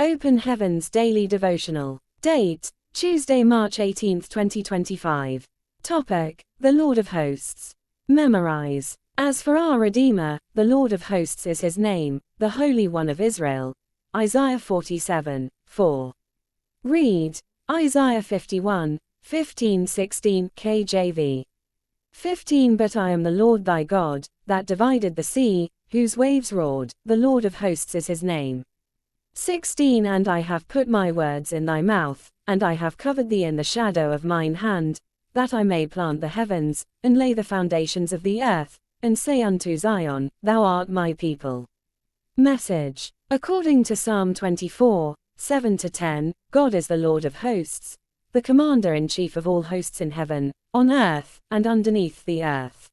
Open Heavens Daily Devotional. Date: Tuesday, March 18, 2025. Topic: The Lord of Hosts. Memorize. As for our Redeemer, the Lord of Hosts is his name, the Holy One of Israel. Isaiah 47:4. Read Isaiah 51:15-16 KJV. 15 But I am the Lord thy God, that divided the sea, whose waves roared, the Lord of Hosts is his name. 16 And I have put my words in thy mouth, and I have covered thee in the shadow of mine hand, that I may plant the heavens, and lay the foundations of the earth, and say unto Zion, Thou art my people. Message. According to Psalm 24:7-10, God is the Lord of hosts, the commander-in-chief of all hosts in heaven, on earth, and underneath the earth.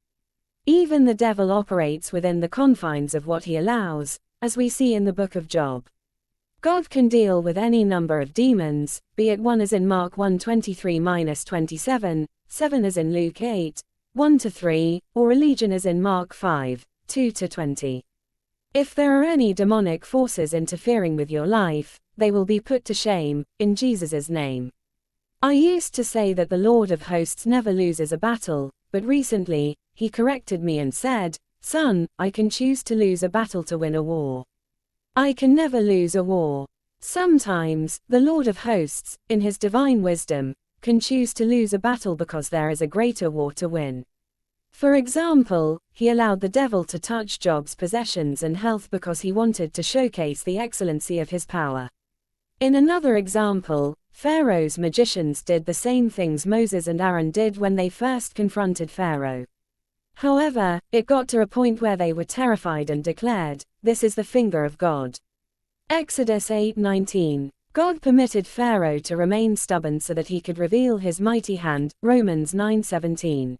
Even the devil operates within the confines of what he allows, as we see in the book of Job. God can deal with any number of demons, be it one as in Mark 1:23-27, 7 as in Luke 8:1-3, or a legion as in Mark 5:2-20. If there are any demonic forces interfering with your life, they will be put to shame, in Jesus' name. I used to say that the Lord of Hosts never loses a battle, but recently, he corrected me and said, Son, I can choose to lose a battle to win a war. I can never lose a war. Sometimes, the Lord of Hosts, in his divine wisdom, can choose to lose a battle because there is a greater war to win. For example, he allowed the devil to touch Job's possessions and health because he wanted to showcase the excellency of his power. In another example, Pharaoh's magicians did the same things Moses and Aaron did when they first confronted Pharaoh. However, it got to a point where they were terrified and declared, This is the finger of God. Exodus 8:19. God permitted Pharaoh to remain stubborn so that he could reveal his mighty hand, Romans 9:17.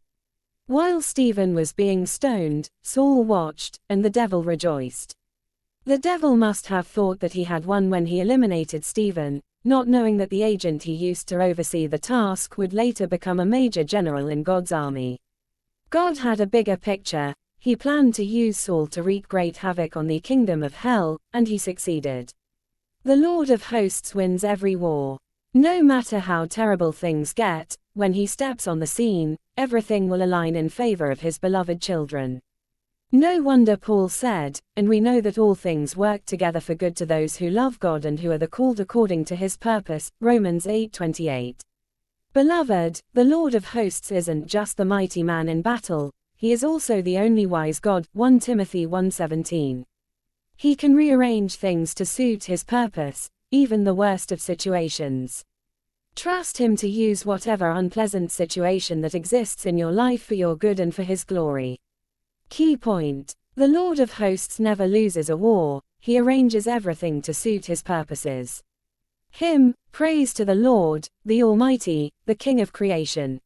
While Stephen was being stoned, Saul watched, and the devil rejoiced. The devil must have thought that he had won when he eliminated Stephen, not knowing that the agent he used to oversee the task would later become a major general in God's army. God had a bigger picture. He planned to use Saul to wreak great havoc on the kingdom of hell, and he succeeded. The Lord of Hosts wins every war. No matter how terrible things get, when he steps on the scene, everything will align in favor of his beloved children. No wonder Paul said, And we know that all things work together for good to those who love God and who are the called according to his purpose, Romans 8:28. Beloved, the Lord of Hosts isn't just the mighty man in battle, he is also the only wise God, 1 Timothy 1:17. He can rearrange things to suit his purpose, even the worst of situations. Trust him to use whatever unpleasant situation that exists in your life for your good and for his glory. Key point: the Lord of Hosts never loses a war, he arranges everything to suit his purposes. Hymn: Praise to the Lord, the Almighty, the King of creation.